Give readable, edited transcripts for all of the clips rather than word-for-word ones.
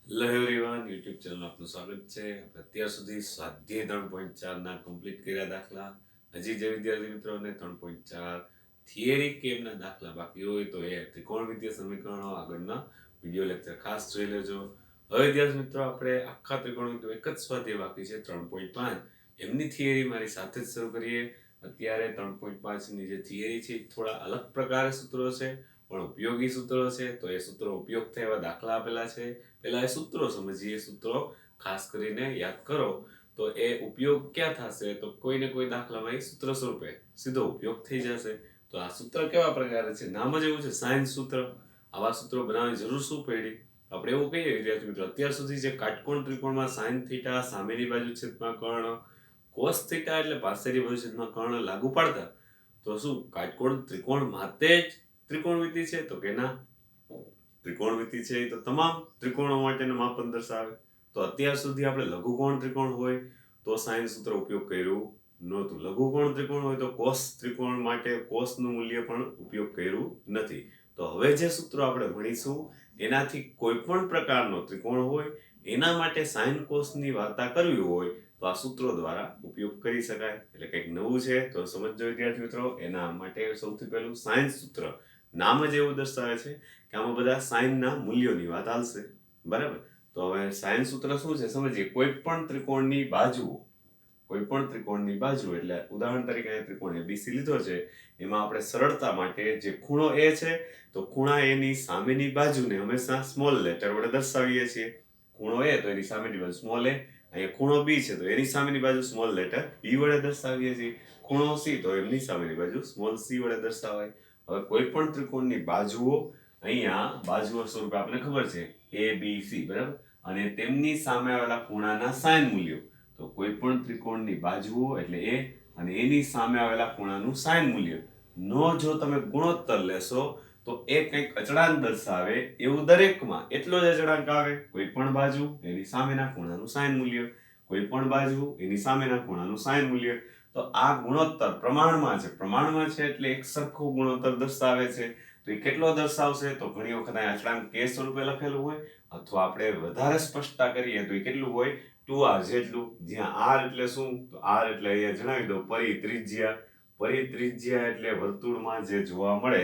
Hello everyone, YouTube channel આપનું સ્વાગત છે. અત્યાર સુધી સ્વાધ્યાય 3.4 ના કમ્પ્લીટ કર્યા દાખલા. હજી જે વિદ્યાર્થી મિત્રોને 3.4 થિયરી કેમના દાખલા બાકી હોય તો એ ત્રિકોણમિતીય સમીકરણો આગળના વિડીયો લેક્ચર ખાસ જોઈ લેજો. હવે વિદ્યાર્થી મિત્રો આપણે આખા ત્રિકોણમિતિનો એક જ સ્વાધ્યાય બાકી છે 3.5. એમની થિયરી મારી સાથે જ શરૂ કરીએ. અત્યારે 3.5 ની જે થિયરી છે થોડા અલગ પ્રકારે સૂત્રો છે પણ ઉપયોગી સૂત્રો છે. તો એ સૂત્રો ઉપયોગ થાય એવા દાખલા આપેલા છે. પહેલા એ સૂત્રો સમજીએ. સૂત્રો ખાસ કરીને યાદ કરો તો એ ઉપયોગ ક્યાં થશે તો કોઈને કોઈ દાખલામાં એ સૂત્ર સ્વરૂપે સીધો ઉપયોગ થઈ જશે. તો આ સૂત્ર કેવા પ્રકારે છે? નામ જ એવું છે સાઇન સૂત્ર. આવા સૂત્રો બનાવવાની જરૂર શું પડી? આપણે એવું કહીએ વિદ્યાર્થી મિત્રો, અત્યાર સુધી જે કાટકોણ ત્રિકોણમાં સાઇન થીટા સામેની બાજુ છેદમાં કર્ણ, કોસ થીટા એટલે પાછળની બાજુ છેદમાં કર્ણ લાગુ પાડતા, તો શું કાટકોણ ત્રિકોણ માટે જ ત્રિકોણમિતિ છે? તો કે ના, ત્રિકોણમિતિ છે એ તો તમામ ત્રિકોણો માટેનું માપન દર્શાવે. તો અત્યાર સુધી આપણે લઘુકોણ ત્રિકોણ હોય તો સાઇન સૂત્ર ઉપયોગ કર્યું નહોતું. લઘુકોણ ત્રિકોણ હોય તો કોસ ત્રિકોણ માટે કોસનું મૂલ્ય પણ ઉપયોગ કર્યું નથી. તો હવે જે સૂત્રો આપણે ભણીશું એનાથી કોઈ પણ પ્રકારનો ત્રિકોણ હોય એના માટે સાઇન કોસની વાર્તા કરવી હોય તો આ સૂત્રો દ્વારા ઉપયોગ કરી શકાય. એટલે કંઈક નવું છે તો સમજો વિદ્યાર્થી મિત્રો. એના માટે સૌથી પહેલું સાઇન સૂત્ર. નામ જ એવું દર્શાવે છે કે આમાં બધા સાઇનના મૂલ્યોની વાત આવશે. બરાબર? તો હવે સાઇન સૂત્ર શું છે સમજીએ. કોઈ પણ ત્રિકોણની બાજુ એટલે ઉદાહરણ તરીકે અહીંયા ત્રિકોણ ABC લીધો છે. એમાં આપણે સરળતા માટે જે ખૂણો A છે તો ખૂણા A ની સામેની બાજુને હંમેશા સ્મોલ લેટર વડે દર્શાવીએ છીએ. ખૂણો A તો એની સામેની બાજુ સ્મોલ A, અહીંયા ખૂણો B છે તો એની સામેની બાજુ સ્મોલ લેટર B વડે દર્શાવીએ છીએ. ખૂણો C તો એમની સામેની બાજુ સ્મોલ c વડે દર્શાવાય. હવે કોઈ પણ ત્રિકોણની બાજુઓ અહીંયા બાજુઓ સ્વરૂપે આપણને ખબર છે ABC, બરાબર? અને તેમની સામે આવેલા ખૂણાના સાઇન મૂલ્યો. તો કોઈ પણ ત્રિકોણની બાજુઓ એટલે A અને એની સામે આવેલા ખૂણાનું સાઇન મૂલ્ય નો જો તમે ગુણોત્તર લેશો તો એ કંઈક અચળાંક દર્શાવે એવું દરેકમાં એટલો જ અચળાંક આવે. કોઈ પણ બાજુ એની સામેના ખૂણાનું સાઇન મૂલ્ય, કોઈ પણ બાજુ એની સામેના ખૂણાનું સાઇન મૂલ્ય. તો આ ગુણોત્તર પ્રમાણમાં છે એટલે એક સરખો ગુણોત્તર દર્શાવે છે. તો એ કેટલો દર્શાવશે તો ઘણી વખત અહીંયા અચળાંક k સ્વરૂપે લખેલું હોય અથવા આપણે વધારે સ્પષ્ટતા કરીએ તો એ કેટલું હોય 2r જેટલું. જ્યાં r એટલે શું તો r એટલે અહીંયા જણાવી દો પરિત્રિજ્યા એટલે વર્તુળમાં જે જોવા મળે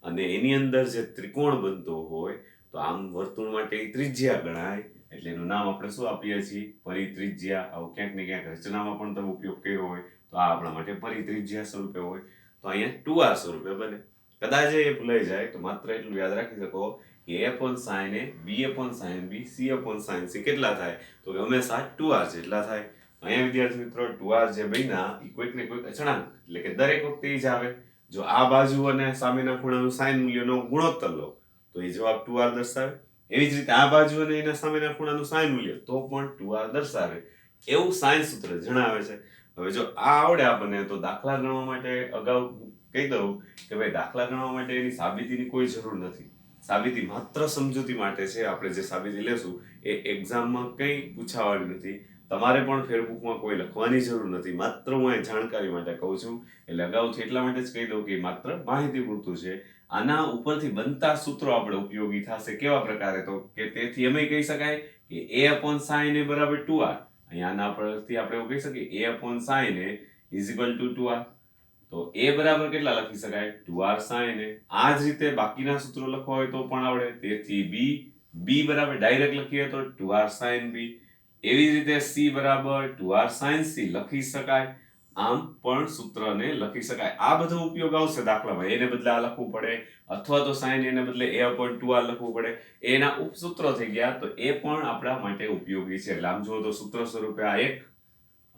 અને એની અંદર જે ત્રિકોણ બનતો હોય તો આમ વર્તુળ માટે ત્રિજ્યા ગણાય. એટલે એનું નામ આપણે શું આપીએ છીએ? પરિત્રિજ્યા. આવું ક્યાંક ને ક્યાંક રચનામાં પણ તમે ઉપયોગ કર્યો હોય તો આ આપણા માટે પરિત્રિજ્યા સ્વરૂપે હોય. તો અહીંયા 2r સ્વરૂપે બને. કદાચ એ ભૂલાઈ જાય તો માત્ર એટલું યાદ રાખી શકો કે A/sin A, B/sin B, C/sin C કેટલા થાય તો હંમેશા 2r જેટલા થાય. અહીંયા વિદ્યાર્થી મિત્રો 2r જે બન્યા એ કોઈક ને કોઈક અચળાંક એટલે કે દરેક વખતે ઈ જ આવે. જો આ બાજુ અને સામેના ખૂણાનું સાઇન મૂલ્યનો ગુણોત્તર લો તો એ જવાબ 2r દર્શાવે. એવી જ રીતે આ બાજુ અને એના સામેના ખૂણાનું સાઇન મૂલ્ય તો પણ 2r દર્શાવે. એવું સાઇન સૂત્ર જણાવે છે. હવે જો આ આવડે આપણને તો દાખલા ગણવા માટે અગાઉ કહી દઉં કે ભાઈ દાખલા ગણવા માટે એની સાબિતીની કોઈ જરૂર નથી. સાબિતી માત્ર સમજૂતી માટે છે. આપણે જે સાબિતી લેશું એ એક્ઝામમાં કંઈ પૂછાવાની નથી. તમારે પણ ફેરબુકમાં કોઈ લખવાની જરૂર નથી. માત્ર હું અહીં જાણકારી માટે કહું છું. એટલે અગાઉથી એટલા માટે જ કહી દઉં કે માત્ર માહિતી પૂરતું છે. આના ઉપરથી બનતા સૂત્રો આપણે ઉપયોગી થશે. કેવા પ્રકારે તો કે તેથી એમ કહી શકાય કે A/sin A બરાબર 2r. અહીંયા આના પરથી આપણે એવું કહી શકીએ A/sin A is equal to 2r. તો A બરાબર કેટલા લખી શકાય? 2r sin A. આ જ રીતે બાકીના સૂત્રો લખવા હોય તો પણ આવડે. તેથી B બરાબર ડાયરેક્ટ લખીએ તો 2r sin B. એવી જ રીતે C બરાબર 2r sin C લખી શકાય. આમ પણ સૂત્રને લખી શકાય. આ બધો ઉપયોગ આવશે દાખલામાં. એને બદલે આ લખવું પડે અથવા તો sin એને બદલે A/2r લખવું પડે. એના ઉપસૂત્રો થઈ ગયા તો એ પણ આપણા માટે ઉપયોગી છે. એટલે આમ જુઓ તો સૂત્ર સ્વરૂપે આ એક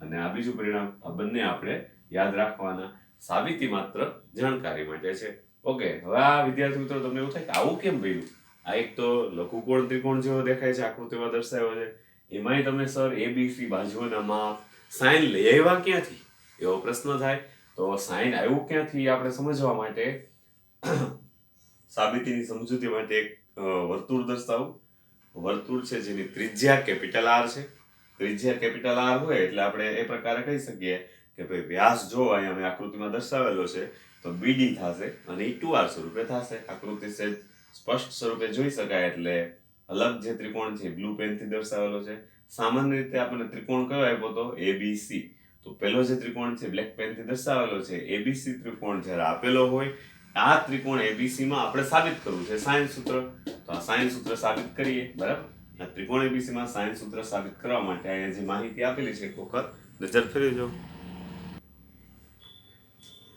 અને આ બીજું પરિણામ, આ બંને આપણે યાદ રાખવાના. સાબિતી માત્ર જાણકારી માટે છે. ઓકે, હવે આ વિદ્યાર્થી મિત્રો તમને એવું થાય કે આવું કેમ બન્યું? આ એક તો લઘુકોણ ત્રિકોણ જેવો દેખાય છે, આકૃતિમાં દર્શાવ્યો છે. એમાંય તમે સર ABC બાજુઓના માપ સાઇન લઈ આવ્યા ક્યાંથી? એવો પ્રશ્ન થાય. તો સાઇન આવ્યું ક્યાંથી આપણે સમજવા માટે સાબિતીની સમજૂતી માટે એક વર્તુળ દર્શાવું. વર્તુળ છે જેની ત્રિજ્યા કેપિટલ R છે. ત્રિજ્યા કેપિટલ R હોય એટલે આપણે એ પ્રકારે કહી શકીએ કે ભાઈ વ્યાસ જો અહીંયા મેં આકૃતિમાં દર્શાવેલો છે તો BD થશે અને એ 2r સ્વરૂપે થશે. આકૃતિ છે સ્પષ્ટ સ્વરૂપે જોઈ શકાય એટલે અલગ જે ત્રિકોણ છે બ્લુ પેનથી દર્શાવેલો છે. સામાન્ય રીતે આપણને ત્રિકોણ કયો આપ્યો હતો? ABC. તો પહેલો જે ત્રિકોણ છે બ્લેક પેનથી દર્શાવેલો છે ABC ત્રિકોણ જ્યારે આપેલો હોય, આ ત્રિકોણ ABC માં આપણે સાબિત કરવું છે સાઇન સૂત્ર. તો આ સાઇન સૂત્ર સાબિત કરીએ. બરાબર, આ ત્રિકોણ ABC માં સાઇન સૂત્ર સાબિત કરવા માટે અહીંયા જે માહિતી આપેલી છે એક વખત નજર ફેરવજો.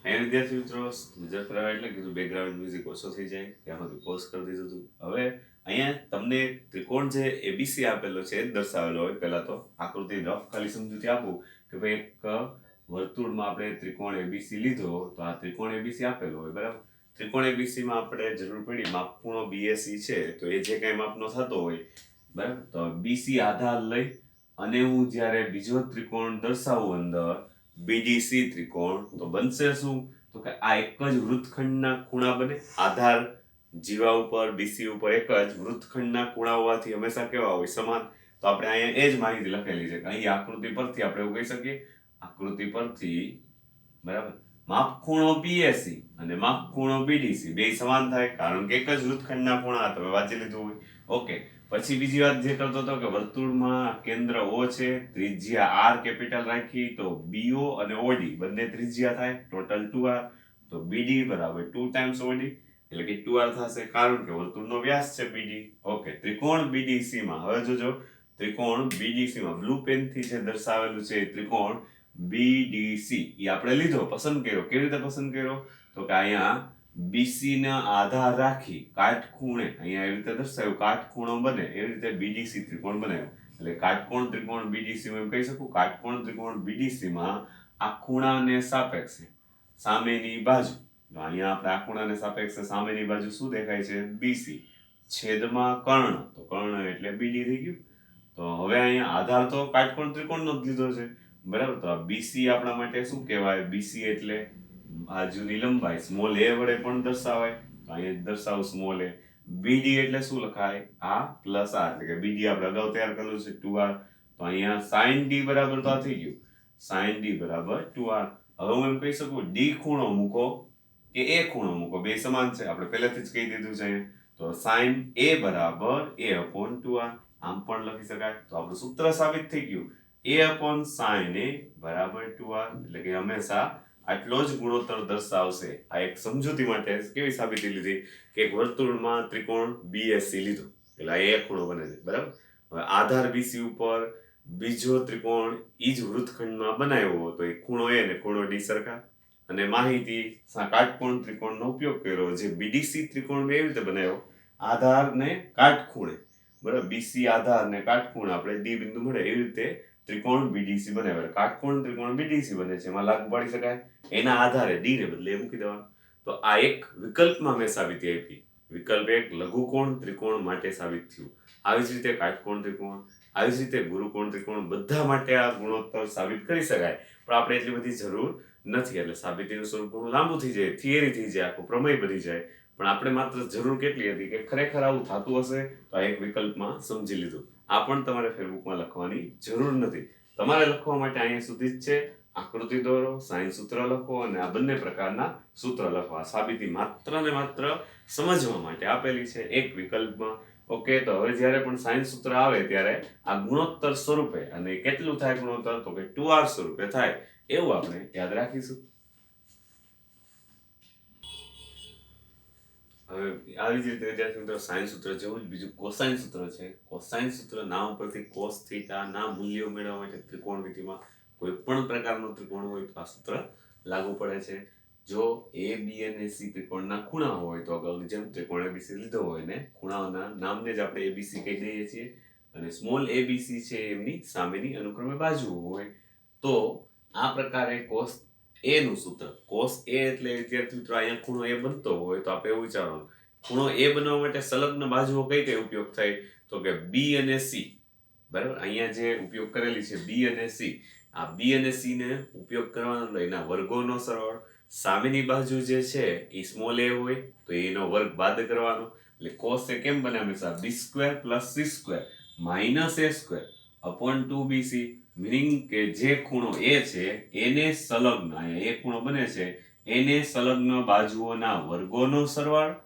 અહીંયા વિદ્યાર્થી મિત્રો નજર ફેરવા એટલે કીધું બેકગ્રાઉન્ડ મ્યુઝિક ઓછો થઈ જાય, ત્યાં સુધી પોઝ કરી દીધું હતું. હવે અહીંયા તમને ત્રિકોણ જે ABC આપેલો છે એ જ દર્શાવેલો હોય. પહેલા તો આકૃતિ રફ ખાલી સમજૂતી આપું કે ભાઈ એક વર્તુળમાં આપણે ત્રિકોણ ABC લીધો, તો આ ત્રિકોણ ABC આપેલો હોય. બરાબર, ત્રિકોણ ABC માં આપણે જરૂર પડી માપખૂણો BAC છે, તો એ જે કાંઈ માપનો થતો હોય, બરાબર, તો BC આધાર લઈ અને હું જ્યારે બીજો ત્રિકોણ દર્શાવું અંદર BDC ત્રિકોણ, તો બનશે શું? તો કે આ એક જ વૃત્તખંડના ખૂણા બને. આધાર જીવા ઉપર BC ઉપર એક જ વૃત્તખંડના ખૂણા હોવાથી હંમેશા કેવા હોય? સમાન. તો આપણે અહીંયા એ જ માહિતી લખેલી છે કે અહીં આકૃતિ પરથી આપણે એવું કહી શકીએ, આકૃતિ પરથી, બરાબર, માપખૂણો BAC અને માપખૂણો BDC બે સમાન થાય, કારણ કે એક જ વૃત્તખંડના ખૂણા તમે વાંચી લીધું હોય. ઓકે, પછી બીજી વાત જે કરતો હતો કે વર્તુળમાં કેન્દ્ર O છે, ત્રિજ્યા R કેપિટલ રાખી તો BO અને OD બંને ત્રિજ્યા થાય, ટોટલ 2R. તો BD બરાબર 2 ટાઈમ્સ OD એટલે કે 2R થશે, કારણ કે વર્તુળનો વ્યાસ છે BD. ઓકે, ત્રિકોણ BDC માં હવે જોજો, ત્રિકોણ BDC માં બ્લુ પેનથી જે દર્શાવેલું છે ત્રિકોણ BDC એ આપણે લીધો, પસંદ કર્યો. કેવી રીતે પસંદ કર્યો? તો કે અહીંયા BC ના આધાર રાખી કાટખૂણે, અહીંયા એવી રીતે દર્શાવ્યું કાટખૂણો બને, એવી રીતે BDC ત્રિકોણ બનાવ્યો. એટલે કાટકોણ ત્રિકોણ BDC માં એમ કહી શકું, કાટકોણ ત્રિકોણ BDC માં આ ખૂણાને સાપેક્ષે સામેની બાજુ, તો અહીંયા આપણે આ ખૂણાને સાપેક્ષે સામેની બાજુ શું દેખાય છે? BC. છેદમાં કર્ણ, તો કર્ણ એટલે BD થઈ ગયું. તો હવે અહીંયા આધાર તો કાટકોણ ત્રિકોણનો જ લીધો છે. બરાબર, તો આ BC આપણા માટે શું કહેવાય? BC એટલે બાજુની લંબાઈ, સ્મોલ a વડે પણ દર્શાવાય, તો અહીંયા દર્શાવું સ્મોલ a. BD એટલે શું લખાય? આ પ્લસ આ, એટલે કે BD આપણે અગાઉ તૈયાર કરેલું છે 2R. તો અહીંયા sin D બરાબર તો આ થઈ ગયું, sin D બરાબર 2R. હવે હું એમ કહી શકું D ખૂણો મૂકો કે A ખૂણો મૂકો, બે સમાન છે, આપણે પહેલેથી જ કહી દીધું છે અહીંયા. તો sin A બરાબર A/2R આમ પણ લખી શકાય. તો આપણું સૂત્ર સાબિત થઈ ગયું, A/sin A બરાબર 2R, એટલે કે હંમેશા આટલો જ ગુણોત્તર દર્શાવશે. આ એક સમજૂતી માટે કેવી સાબિતી લીધી કે એક વર્તુળમાં ત્રિકોણ BAC લીધો એટલે આ એક ખૂણો બને છે. બરાબર, હવે આધાર BC ઉપર બીજો ત્રિકોણ ઈ જ વૃત્તખંડમાં બનાવ્યો તો એક ખૂણો A ને ખૂણો D સરખા, અને માહિતી કાટકોણ ત્રિકોણનો ઉપયોગ કર્યો, જે BDC ત્રિકોણ એવી રીતે બનાવ્યો, આધાર ને કાટખૂણે, બરાબર, BC આધાર ને કાટખૂણે આપણે D બિંદુ મળે એવી રીતે ત્રિકોણ BDC બનાવ્યો. કાટકોણ ત્રિકોણ BDC બને છે, એમાં લાગુ પાડી શકાય. એના આધારે D ને બદલે મૂકી દેવાનું. તો આ એક વિકલ્પમાં મેં સાબિતી આપી. વિકલ્પ એક લઘુકોણ ત્રિકોણ માટે સાબિત થયું. આવી જ રીતે કાટકોણ ત્રિકોણ, આવી જ રીતે ગુરુકોણ ત્રિકોણ, બધા માટે આ ગુણોત્તર સાબિત કરી શકાય, પણ આપણે એટલી બધી જરૂર નથી. એટલે સાબિતીનું સ્વરૂપ ઘણું લાંબુ થઈ જાય, થિયરી થઈ જાય, આખું પ્રમેય બની જાય. પણ આપણે માત્ર જરૂર કેટલી હતી કે ખરેખર આવું થતું હશે તો આ એક વિકલ્પમાં સમજી લીધું. આ પણ તમારે ફેરબુકમાં લખવાની જરૂર નથી. તમારે લખવા માટે અહીંયા સુધી જ છે. આકૃતિ દોરો, સાઇન સૂત્ર લખો અને આ બંને પ્રકારના સૂત્ર લખવા. સાબિતી માત્ર ને માત્ર સમજવા માટે આપેલી છે એક વિકલ્પમાં. ઓકે, તો હવે જ્યારે પણ સાઇન સૂત્ર આવે ત્યારે આ ગુણોત્તર સ્વરૂપે, અને કેટલું થાય ગુણોત્તર? તો કે 2R સ્વરૂપે થાય, એવું આપણે યાદ રાખીશું. હવે આવી જ રીતે વિદ્યાર્થી મિત્રો સાઇન સૂત્ર જેવું જ બીજું કોસાઇન સૂત્ર છે. કોસાઇન સૂત્ર નામ પરથી કોસ થીટા ના મૂલ્યો મેળવવા માટે ત્રિકોણમિતિમાં કોઈ પણ પ્રકારનો ત્રિકોણ હોય તો આ સૂત્ર લાગુ પડે છે. જો A, B અને C ત્રિકોણના ખૂણા હોય તો અગાઉની જેમ ત્રિકોણ ABC લીધો હોય ને ખૂણાઓના નામને જ આપણે ABC કહી દઈએ છીએ, અને સ્મોલ ABC છે એમની સામેની અનુક્રમે બાજુ હોય, તો આ પ્રકારે કોસ A નું સૂત્ર, કોસ A એટલે વિદ્યાર્થી મિત્રો અહીંયા ખૂણો A બનતો હોય તો આપણે એવું વિચારવાનું, ખૂણો A બનવા માટે સંલગ્ન બાજુઓ કઈ કઈ ઉપયોગ થાય? તો કે B અને C. બરાબર, અહીંયા જે ઉપયોગ કરેલી છે B અને C, આ B અને C ને ઉપયોગ કરવાનો એના વર્ગોનો સરવાળો. સામેની બાજુ જે છે એ સ્મોલ a હોય તો એનો વર્ગ બાદ કરવાનો, એટલે cos એ કેમ બને હંમેશા b² + c² - a² upon 2bc. Meaning કે જે ખૂણો a છે એને સંલગ્ન, અહીંયા એ ખૂણો બને છે એને સંલગ્ન બાજુઓના વર્ગોનો સરવાળો,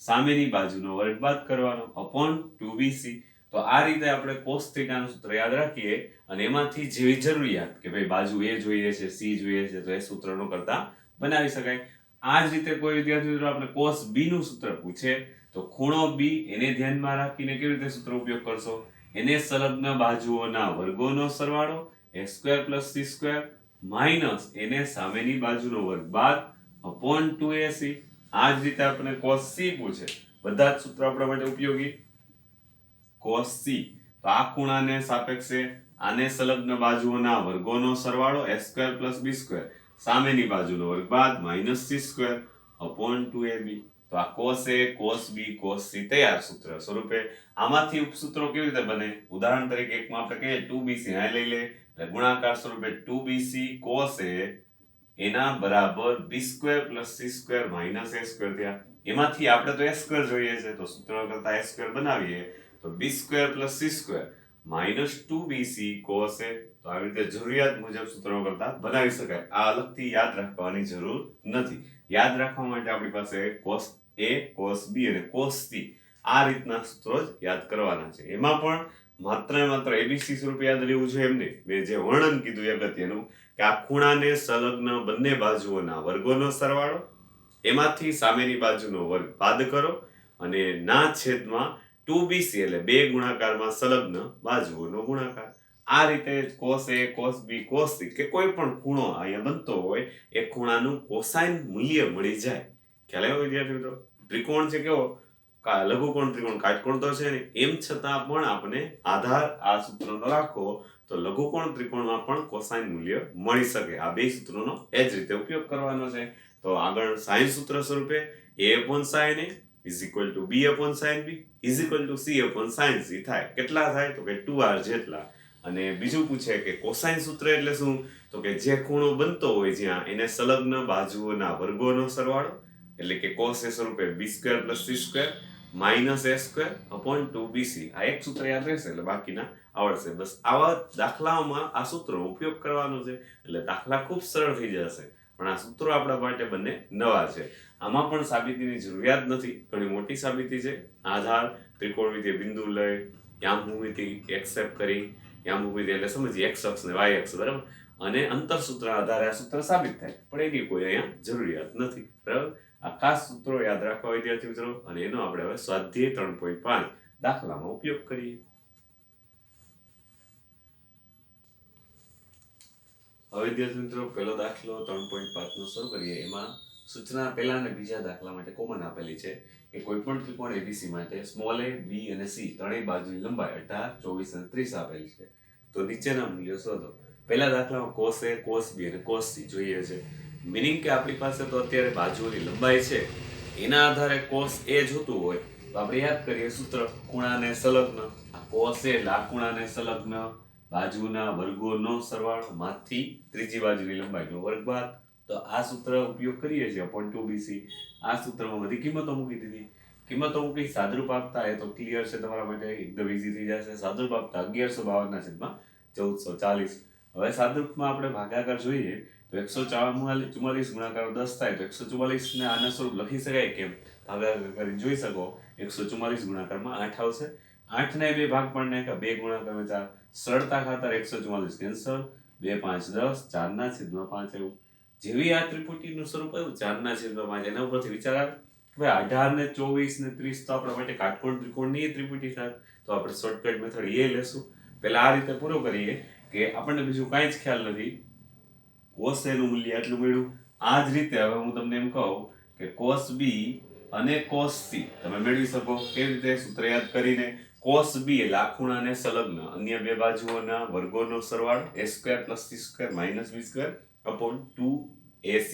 સામેની બાજુનો વર્ગ બાદ કરવાનો અપોન 2bc. તો આ રીતે આપણે cos થીટાનું સૂત્ર યાદ રાખીએ અને એમાંથી જેવી જરૂરિયાત કે ભાઈ બાજુ a જોઈએ છે c જોઈએ છે તો એ સૂત્રનો કરતા બનાવી શકાય. આ જ રીતે કોઈ વિદ્યાર્થી મિત્રો આપણે cos b નું સૂત્ર પૂછે તો ખૂણો b એને ધ્યાનમાં રાખીને કેવી રીતે સૂત્ર ઉપયોગ કરશો? એને સંલગ્ન બાજુઓના વર્ગોનો સરવાળો a² + c² માઈનસ એને સામેની બાજુનો વર્ગ બાદ અપોન 2ac. આ જ રીતે આપણે cos c પૂછે બધા જ સૂત્રો આપણા માટે ઉપયોગી. cos c તો આ ખૂણાને સાપેક્ષે આને સંલગ્ન બાજુઓના વર્ગોનો સરવાળો a² + b² સામેની બાજુનો વર્ગ બાદ -c² અપોન 2ab. તો આ cos a cos b cos c તૈયાર સૂત્ર સ્વરૂપે. આમાંથી ઉપસૂત્રો કેવી રીતે બને? ઉદાહરણ તરીકે એકમાં આપણે કહીએ 2bc આ લઈ લે એટલે ગુણાકાર સ્વરૂપે 2bc cos a એના બરાબર b² + c² - a² થયા. એમાંથી આપણે તો a² જોઈએ છે તો સૂત્ર કરતા a² બનાવીએ તો b² + c² - 2bc cos a. તો આવી રીતે જરૂરિયાત મુજબ સૂત્રો કરતા બનાવી શકાય. આ અલગથી યાદ રાખવાની જરૂર નથી. યાદ રાખવા માટે આપણી પાસે cos a cos b અને cos c આ રીતના સૂત્રો જ યાદ કરવાના છે. એમાં પણ માત્ર ને માત્ર abc સ્વરૂપે યાદ રહેવું જોઈએ એમ નહીં. મેં જે વર્ણન કીધું એ અગત્યનું કે આ ખૂણાને સંલગ્ન બંને બાજુઓના વર્ગોનો સરવાળો એમાંથી સામેની બાજુનો વર્ગ બાદ કરો અને ના છેદમાં 2bc એટલે બે ગુણાકારમાં સંલગ્ન બાજુઓનો ગુણાકાર. આ રીતે cos a cos b cos c કે કોઈ પણ ખૂણો અહીંયા બનતો હોય એ ખૂણાનું કોસાઇન મૂલ્ય મળી જાય. ખ્યાલ આવ્યો વિદ્યાર્થી મિત્રો? ત્રિકોણ છે કેવો? લઘુકોણ ત્રિકોણ કાટકોણ તો છે ને, એમ છતાં પણ આપણે આધાર આ સૂત્રનો રાખો તો લઘુકોણ ત્રિકોણમાં પણ કોસાઇન મૂલ્ય મળી શકે. આ બે સૂત્રોનો એ જ રીતે ઉપયોગ કરવાનો છે. તો આગળ સાઇન સૂત્ર સ્વરૂપે a/sin a = b/sin b c/sin c થાય. કેટલા થાય? તો કે 2r જેટલા. અને બીજું પૂછે કે કોસાઇન સૂત્ર એટલે શું? તો કે જે ખૂણો બનતો હોય જ્યાં એને સંલગ્ન બાજુઓના વર્ગોનો સરવાળો એટલે કે cos a સ્વરૂપે b² + c² -a² upon 2bc. આ એક સૂત્ર યાદ રહેશે એટલે બાકીના આવડશે. બસ આવા દાખલાઓમાં આ સૂત્રનો ઉપયોગ કરવાનો છે એટલે દાખલા ખૂબ સરળ થઈ જશે. પણ આ સૂત્રો આપણા માટે બંને નવા છે. આમાં પણ સાબિતીની જરૂરિયાત નથી. ઘણી મોટી સાબિતી છે. આધાર ત્રિકોણમિતિય બિંદુ લઈ યામ ભૂમિતિ એક્સેપ્ટ કરી યામ ભૂમિતિ એટલે સમજીએ x અક્ષ ને y અક્ષ બરાબર અને અંતરસૂત્રના આધારે આ સૂત્ર સાબિત થાય. પણ એની કોઈ અહીંયા જરૂરિયાત નથી બરાબર. આ ખાસ સૂત્રો યાદ રાખવા વિદ્યાર્થી મિત્રો અને એનો આપણે હવે સ્વાધ્યાય 3.5 દાખલામાં ઉપયોગ કરીએ. હવે વિદ્યાર્થી મિત્રો પહેલો દાખલો 3.5 નો શરૂ કરીએ. એમાં સૂચના પહેલા અને બીજા દાખલા માટે કોમન આપેલી છે કે કોઈ પણ ત્રિકોણ ABC માટે સ્મોલ a, b અને c ત્રણેય બાજુની લંબાઈ 18, 24 અને 30 આપેલી છે. તો નીચેના મૂલ્યો શોધો. પહેલા દાખલામાં cos a, cos b અને cos c જોઈએ છે. મીનિંગ કે આપણી પાસે તો અત્યારે બાજુઓની લંબાઈ છે એના આધારે cos a જોતું હોય તો આપણે યાદ કરીએ સૂત્ર ખૂણાને સંલગ્ન. આ cos a એટલે આ ખૂણાને સંલગ્ન બાજુના વર્ગોનો સરવાળો માંથી ત્રીજી બાજુની લંબાઈનો વર્ગ બાદ. તો આ સૂત્ર ઉપયોગ કરીએ છીએ અપોન 2bc. આ સૂત્રમાં બધી કિંમતો મૂકી દીધી. કિંમતો મૂકી સાદરૂપ આપતા એ તો ક્લિયર છે તમારા માટે એકદમ ઈઝી થઈ જશે. સાદરૂપ આપતા 1152/1440. હવે સાદરૂપમાં આપણે ભાગાકાર જોઈએ તો 144 ગુણાકાર 10 થાય તો 144 ને આના સ્વરૂપ લખી શકાય કેમ? ભાગાકાર કરીને જોઈ શકો 144 ગુણાકારમાં 8 આવશે. 8 ને બે ભાગ પાડી નાખ્યા 2 ગુણાકારમાં 4. સરળતા ખાતર 144 કેન્સલ 2 5 10 4/5 આવ્યું. જેવી આ ત્રિપુટીનું સ્વરૂપ આવ્યું 4/5 એના ઉપરથી વિચાર આવે કે 18 ને 24 ને 30 તો આપણા માટે કાટકોણ ત્રિકોણની ત્રિપુટી થાય. તો આપણે શોર્ટકટ મેથડ એ લેશું. પહેલા આ રીતે પૂરો કરીએ કે આપણને બીજું કાંઈ જ ખ્યાલ નથી. cos a નું મૂલ્ય આટલું મળ્યું. આ જ રીતે હવે હું તમને એમ કહું કે cos b અને cos c તમે મેળવી શકો. કેવી રીતે? સૂત્ર યાદ કરીને cos b એટલે આ ખૂણાને સંલગ્ન અન્ય બે બાજુઓના વર્ગોનો સરવાળો a² + c² - b² upon 2ac.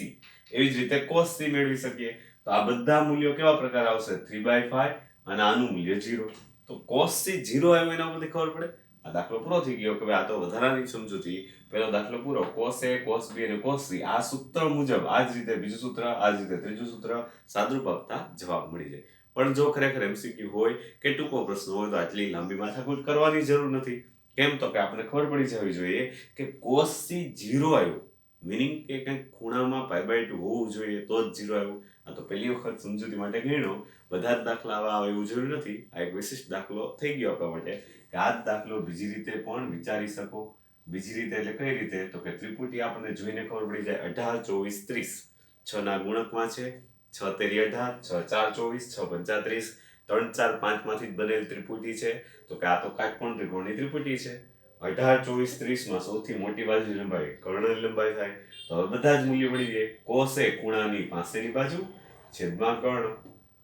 એવી જ રીતે cos c મેળવી શકીએ. તો આ બધા મૂલ્યો કેવા પ્રકાર આવશે? 3/5 અને આનું મૂલ્ય 0. તો cos c 0 આવ્યું એના પરથી ખબર પડે આ દાખલો પૂરો થઈ ગયો કે ભાઈ આ તો વધારાની સમજૂતી. પહેલો દાખલો પૂરો. cos a cos b અને cos c આ સૂત્ર મુજબ આ જ રીતે બીજું સૂત્ર આ જ રીતે ત્રીજું સૂત્ર સાદરૂપ આપતા જવાબ મળી જાય. પણ જો ખરેખર MCQ હોય કે ટૂંકો પ્રશ્ન હોય તો આટલી લાંબી માથાકૂટ કરવાની જરૂર નથી. કેમ? તો કે આપણે ખબર પડી જવી જોઈએ કે cos c 0 આવ્યું મીનિંગ કે કંઈક ખૂણામાં π/2 હોવું જોઈએ તો જ 0 આવ્યું. આ તો પહેલી વખત સમજૂતી માટે ગણ્યો. બધા જ દાખલા આવા આવે એવું જરૂર નથી. આ એક વિશિષ્ટ દાખલો થઈ ગયો આપણા માટે કે આ જ દાખલો બીજી રીતે પણ વિચારી શકો. બીજી રીતે એટલે કઈ રીતે? તો કે ત્રિપુટી આપણને જોઈને ખબર પડી જાય 18, 24, 30 6 ના ગુણકમાં છે. 6 તેરી 18, 6 4 24, 6 પંચા 30, 3 4 5 માંથી જ બનેલ ત્રિપુટી છે. તો કે આ તો કાટકોણ ત્રિકોણની ત્રિપુટી છે. 18, 24, 30 માં સૌથી મોટી બાજુની લંબાઈ કર્ણની લંબાઈ થાય. તો હવે બધા જ મૂલ્ય મળી જાય. કોસ એ ખૂણાની પાસેની બાજુ છેદમાં કર્ણ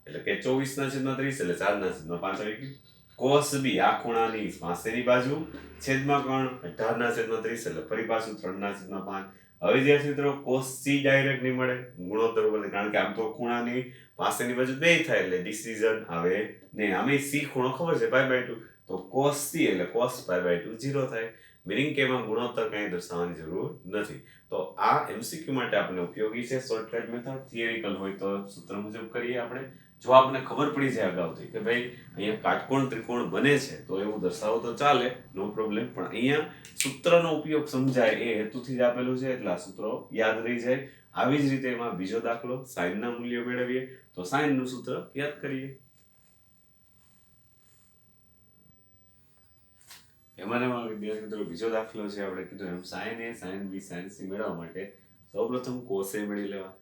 એટલે કે 24/30 એટલે 4/5 આવી ગયું. કોસ બી આ ખૂણાની પાસેની બાજુ છેદમાં કર્ણ 18/30 એટલે ફરી પાછું 3/5. હવે વિદ્યાર્થી મિત્રો કોસ સી ડાયરેક્ટ નહીં મળે ગુણોત્તર ઉપર, કારણ કે આમ તો ખૂણાની પાસેની બાજુ બે થાય એટલે ડિસિઝન આવે ને. આમે સી ખૂણો ખબર છે π/2, તો કોસ સી એટલે કોસ π/2 0 થાય. મીનિંગ કે એમાં ગુણોત્તર કંઈ દર્શાવવાની જરૂર નથી. તો આ એમસીક્યુ માટે આપણને ઉપયોગી છે. શોર્ટકટ મેથડ થિયરિકલ હોય તો સૂત્ર મુજબ કરીએ આપણે. જો આપણને ખબર પડી જાય અગાઉથી કે ભાઈ અહીંયા કાટકોણ ત્રિકોણ બને છે તો એવું દર્શાવો તો ચાલે, નો પ્રોબ્લેમ. પણ અહીંયા સૂત્રનો ઉપયોગ સમજાય એ હેતુથી જ આપેલું છે એટલે આ સૂત્રો યાદ રહી જાય. આવી જ રીતે એમાં બીજો દાખલો સાઈનના મૂલ્યો મેળવીએ તો સાઈનનું સૂત્ર યાદ કરીએ. એમાં વિદ્યાર્થી મિત્રો બીજો દાખલો છે. આપણે કીધું એમ સાઈન એ, સાઈન બી, સાઈન સી મેળવવા માટે સૌપ્રથમ કોસ એ મેળવી લેવા.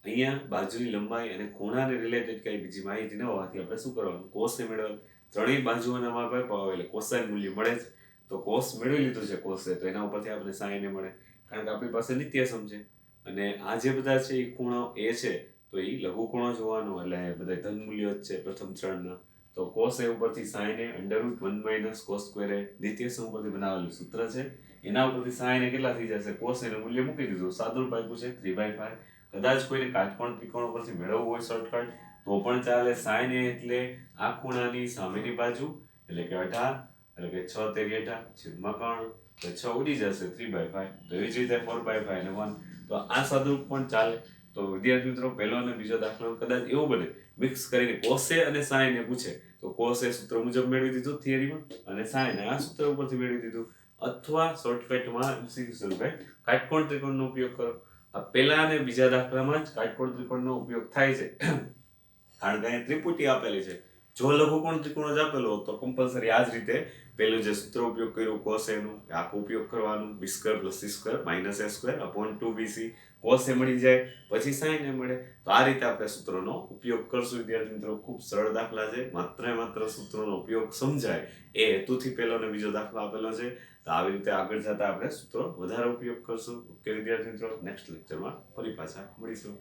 અહીંયા બાજુની લંબાઈ અને ખૂણાને રિલેટેડ કઈ બીજી માહિતી ન હોવાથી આપણે શું કરવાનું? કોસ એ મેળવવાનું. ત્રણેય બાજુઓના માપ આપ્યા હોય એટલે કોસાઇન મૂલ્ય મળે જ. તો કોસ મેળવી લીધું છે કોસ એ, તો એના ઉપરથી આપણે સાઈન એ મળે, કારણ કે આપણી પાસે નિત્યસમ છે. અને આ જે બધા છે એ ખૂણો એ છે તો એ લઘુ ખૂણો જોવાનો એટલે બધા ધન મૂલ્યો જ છે પ્રથમ ત્રણના. તો cos a ઉપરથી sin a √1 - cos square a નિત્યસમ ઉપરથી બનાવેલું સૂત્ર છે. એના ઉપરથી sin a કેટલા થઈ જશે? cos a નું મૂલ્ય મૂકી દીધું, સાદુરૂપ આપ્યું છે 3/5. કદાચ કોઈને કાટકોણ ત્રિકોણ ઉપરથી મેળવવું હોય શોર્ટકટ તો પણ ચાલે. sin a એટલે આ ખૂણાની સામેની બાજુ એટલે કે 18 એટલે કે 6 તેરી 18 છેદમાં કર્ણ તો 6 ઉડી જશે 3/5. તો એવી જ રીતે 4/5 અને 1. તો આ સાદુરૂપ પણ ચાલે. તો વિદ્યાર્થી મિત્રો પહેલો અને બીજો દાખલો કદાચ એવું બને મિક્સ કરીને cos a અને sin a પૂછે તો cos a સૂત્ર મુજબ મેળવી દીધું થિયરીમાં અને sin a આ સૂત્ર ઉપરથી મેળવી દીધું. અથવા શોર્ટકટમાં MCQ સ્વરૂપે કાટકોણ ત્રિકોણનો ઉપયોગ કરો. આ પહેલા અને બીજા દાખલામાં જ કાટકોણ ત્રિકોણનો ઉપયોગ થાય છે કારણ કે અહીંયા ત્રિપુટી આપેલી છે. જો લઘુકોણ ત્રિકોણ જ આપેલો હોત તો કમ્પલસરી આ જ રીતે પહેલું જે સૂત્ર ઉપયોગ કર્યું cos a નું આખો ઉપયોગ કરવાનું, b² + c² - a² / 2bc. cos a મળી જાય પછી sin a મળે. તો આ રીતે આપણે સૂત્રોનો ઉપયોગ કરશું વિદ્યાર્થી મિત્રો. ખૂબ સરળ દાખલા છે, માત્ર ને માત્ર સૂત્રોનો ઉપયોગ સમજાય એ હેતુથી પહેલો અને બીજો દાખલો આપેલો છે. તો આવી રીતે આગળ જતા આપણે સૂત્રો વધારે ઉપયોગ કરશું. ઓકે વિદ્યાર્થી મિત્રો, નેક્સ્ટ લેક્ચરમાં ફરી પાછા મળીશું.